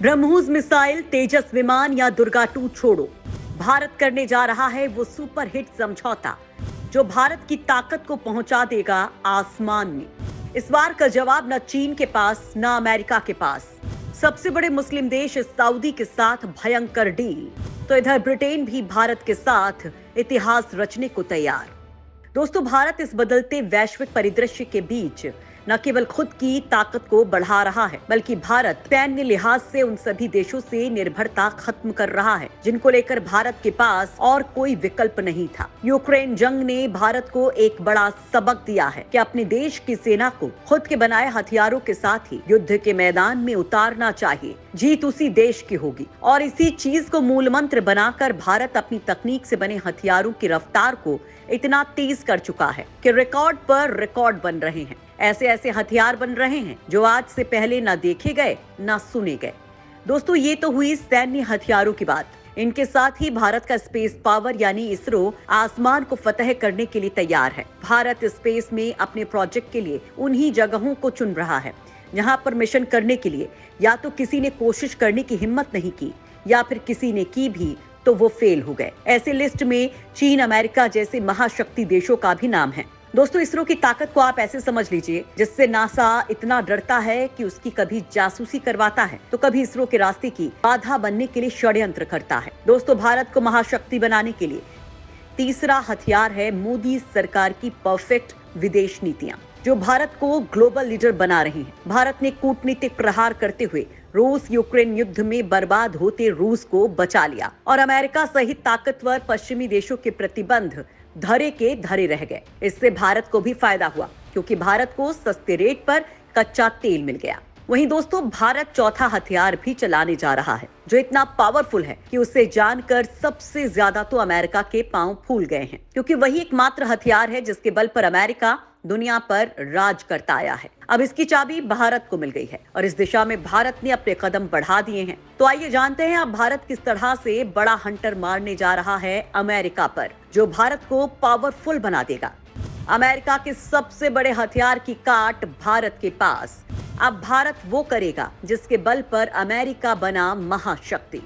BrahMos missile, तेजस विमान या दुर्गा 2 छोड़ो, भारत करने जा रहा है वो सुपर हिट समझौता जो भारत की ताकत को पहुंचा देगा आसमान में। इस बार का जवाब न चीन के पास न अमेरिका के पास। सबसे बड़े मुस्लिम देश सऊदी के साथ भयंकर डील, तो इधर ब्रिटेन भी भारत के साथ इतिहास रचने को तैयार। दोस्तों, भारत इस बदलते वैश्विक परिदृश्य के बीच न केवल खुद की ताकत को बढ़ा रहा है, बल्कि भारत सैन्य लिहाज से उन सभी देशों से निर्भरता खत्म कर रहा है जिनको लेकर भारत के पास और कोई विकल्प नहीं था। यूक्रेन जंग ने भारत को एक बड़ा सबक दिया है कि अपने देश की सेना को खुद के बनाए हथियारों के साथ ही युद्ध के मैदान में उतारना चाहिए। जीत उसी देश की होगी और इसी चीज को मूल मंत्र बनाकर भारत अपनी तकनीक से बने हथियारों की रफ्तार को इतना तेज कर चुका है कि रिकॉर्ड पर रिकॉर्ड बन रहे हैं। ऐसे ऐसे हथियार बन रहे हैं जो आज से पहले न देखे गए न सुने गए। दोस्तों, ये तो हुई सैन्य हथियारों की बात। इनके साथ ही भारत का स्पेस पावर यानी इसरो आसमान को फतह करने के लिए तैयार है। भारत स्पेस में अपने प्रोजेक्ट के लिए उन्हीं जगहों को चुन रहा है जहां पर मिशन करने के लिए या तो किसी ने कोशिश करने की हिम्मत नहीं की या फिर किसी ने की भी तो वो फेल हो गए। ऐसे लिस्ट में चीन, अमेरिका जैसे महाशक्ति देशों का भी नाम है। दोस्तों, इसरो की ताकत को आप ऐसे समझ लीजिए जिससे नासा इतना डरता है कि उसकी कभी जासूसी करवाता है तो कभी इसरो के रास्ते की बाधा बनने के लिए षड्यंत्र करता है। दोस्तों, भारत को महाशक्ति बनाने के लिए तीसरा हथियार है मोदी सरकार की परफेक्ट विदेश नीतियां, जो भारत को ग्लोबल लीडर बना रही हैं। भारत ने कूटनीतिक प्रहार करते हुए रूस यूक्रेन युद्ध में बर्बाद होते रूस को बचा लिया और अमेरिका सहित ताकतवर पश्चिमी देशों के प्रतिबंध धरे के धरे रह गए। इससे भारत को भी फायदा हुआ क्योंकि भारत को सस्ते रेट पर कच्चा तेल मिल गया। वहीं दोस्तों, भारत चौथा हथियार भी चलाने जा रहा है जो इतना पावरफुल है कि उसे जानकर सबसे ज्यादा तो अमेरिका के पांव फूल गए हैं, क्योंकि वही एकमात्र हथियार है जिसके बल पर अमेरिका दुनिया पर राज करता आया है। अब इसकी चाबी भारत को मिल गई है और इस दिशा में भारत ने अपने कदम बढ़ा दिए हैं। तो आइए जानते हैं अब भारत किस तरह से बड़ा हंटर मारने जा रहा है अमेरिका पर, जो भारत को पावरफुल बना देगा। अमेरिका के सबसे बड़े हथियार की काट भारत के पास। अब भारत वो करेगा जिसके बल पर अमेरिका बना महाशक्ति।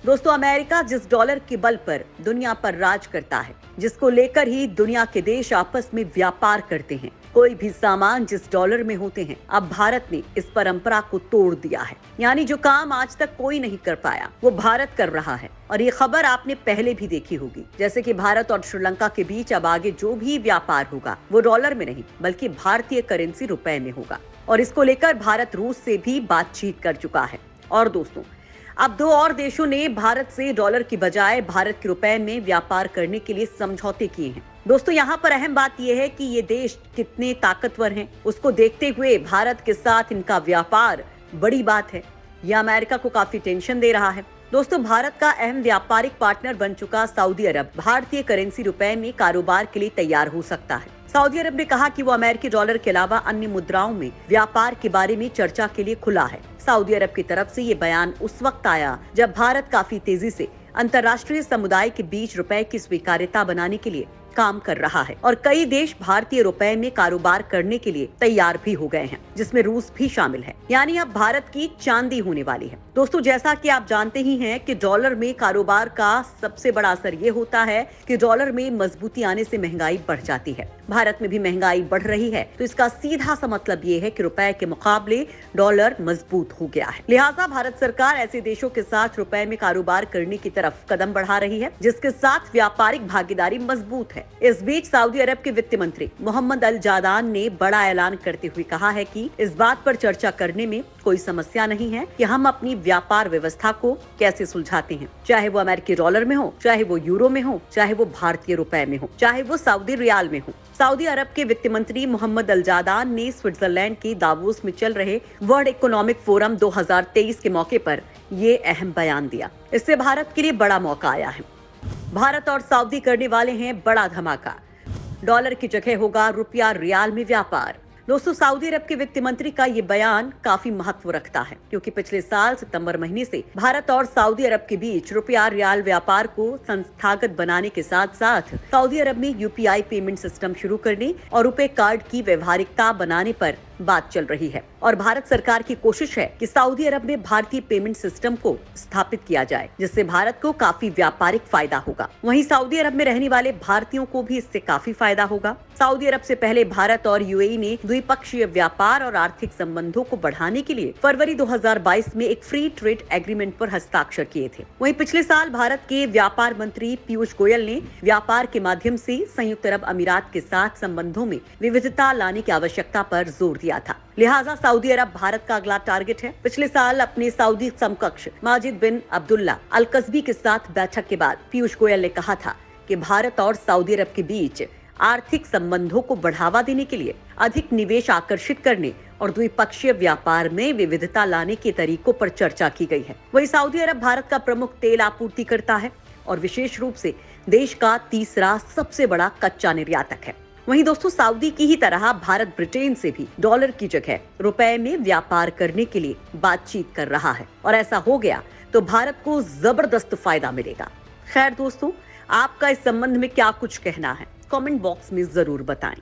दोस्तों, अमेरिका जिस डॉलर के बल पर दुनिया पर राज करता है, जिसको लेकर ही दुनिया के देश आपस में व्यापार करते हैं, कोई भी सामान जिस डॉलर में होते हैं, अब भारत ने इस परंपरा को तोड़ दिया है। यानी जो काम आज तक कोई नहीं कर पाया वो भारत कर रहा है। और ये खबर आपने पहले भी देखी होगी, जैसे कि भारत और श्रीलंका के बीच अब आगे जो भी व्यापार होगा वो डॉलर में नहीं बल्कि भारतीय करेंसी रुपए में होगा। और इसको लेकर भारत रूस से भी बातचीत कर चुका है। और दोस्तों, अब दो और देशों ने भारत से डॉलर की बजाय भारत के रुपए में व्यापार करने के लिए समझौते किए हैं। दोस्तों, यहाँ पर अहम बात यह है कि ये देश कितने ताकतवर हैं, उसको देखते हुए भारत के साथ इनका व्यापार बड़ी बात है। यह अमेरिका को काफी टेंशन दे रहा है। दोस्तों, भारत का अहम व्यापारिक पार्टनर बन चुका सऊदी अरब भारतीय करेंसी रुपए में कारोबार के लिए तैयार हो सकता है। सऊदी अरब ने कहा कि वो अमेरिकी डॉलर के अलावा अन्य मुद्राओं में व्यापार के बारे में चर्चा के लिए खुला है। सऊदी अरब की तरफ से ये बयान उस वक्त आया जब भारत काफी तेजी से अंतर्राष्ट्रीय समुदाय के बीच रुपए की स्वीकार्यता बनाने के लिए काम कर रहा है और कई देश भारतीय रुपए में कारोबार करने के लिए तैयार भी हो गए हैं, जिसमें रूस भी शामिल है। यानी अब भारत की चांदी होने वाली है। दोस्तों, जैसा कि आप जानते ही हैं कि डॉलर में कारोबार का सबसे बड़ा असर ये होता है कि डॉलर में मजबूती आने से महंगाई बढ़ जाती है। भारत में भी महंगाई बढ़ रही है, तो इसका सीधा सा मतलब ये है कि रुपए के मुकाबले डॉलर मजबूत हो गया है। लिहाजा भारत सरकार ऐसे देशों के साथ रुपए में कारोबार करने की तरफ कदम बढ़ा रही है जिसके साथ व्यापारिक भागीदारी मजबूत है। इस बीच सऊदी अरब के वित्त मंत्री मोहम्मद अल जादान ने बड़ा ऐलान करते हुए कहा है कि इस बात पर चर्चा करने में कोई समस्या नहीं है कि हम अपनी व्यापार व्यवस्था को कैसे सुलझाते हैं, चाहे वो अमेरिकी डॉलर में हो, चाहे वो यूरो में हो, चाहे वो भारतीय रुपए में हो, चाहे वो सऊदी रियाल में हो। सऊदी अरब के वित्त मंत्री मोहम्मद अल जादान ने स्विट्जरलैंड के दावोस में चल रहे वर्ल्ड इकोनॉमिक फोरम 2023 के मौके पर ये अहम बयान दिया। इससे भारत के लिए बड़ा मौका आया है। भारत और सऊदी करने वाले हैं बड़ा धमाका। डॉलर की जगह होगा रुपया रियाल में व्यापार। दोस्तों, सऊदी अरब के वित्त मंत्री का ये बयान काफी महत्व रखता है क्योंकि पिछले साल सितंबर महीने से भारत और सऊदी अरब के बीच रुपया रियाल व्यापार को संस्थागत बनाने के साथ साथ सऊदी अरब में यूपीआई पेमेंट सिस्टम शुरू करने और रुपए कार्ड की व्यवहारिकता बनाने पर बात चल रही है और भारत सरकार की कोशिश है कि सऊदी अरब में भारतीय पेमेंट सिस्टम को स्थापित किया जाए, जिससे भारत को काफी व्यापारिक फायदा होगा। वहीं सऊदी अरब में रहने वाले भारतीयों को भी इससे काफी फायदा होगा। सऊदी अरब से पहले भारत और यूएई ने द्विपक्षीय व्यापार और आर्थिक संबंधों को बढ़ाने के लिए फरवरी 2022 में एक फ्री ट्रेड एग्रीमेंट पर हस्ताक्षर किए थे। वहीं पिछले साल भारत के व्यापार मंत्री पीयूष गोयल ने व्यापार के माध्यम से संयुक्त अरब अमीरात के साथ संबंधों में विविधता लाने की आवश्यकता पर जोर दिया था। लिहाजा सऊदी अरब भारत का अगला टारगेट है। पिछले साल अपने सऊदी समकक्ष माजिद बिन अब्दुल्ला अल कस्बी के साथ बैठक के बाद पीयूष गोयल ने कहा था कि भारत और सऊदी अरब के बीच आर्थिक संबंधों को बढ़ावा देने के लिए अधिक निवेश आकर्षित करने और द्विपक्षीय व्यापार में विविधता लाने के तरीकों पर चर्चा की गई है। वहीं सऊदी अरब भारत का प्रमुख तेल आपूर्तिकर्ता है और विशेष रूप से देश का तीसरा सबसे बड़ा कच्चा निर्यातक है। वहीं दोस्तों, सऊदी की ही तरह भारत ब्रिटेन से भी डॉलर की जगह रुपए में व्यापार करने के लिए बातचीत कर रहा है और ऐसा हो गया तो भारत को जबरदस्त फायदा मिलेगा। खैर दोस्तों, आपका इस संबंध में क्या कुछ कहना है, कमेंट बॉक्स में जरूर बताएं।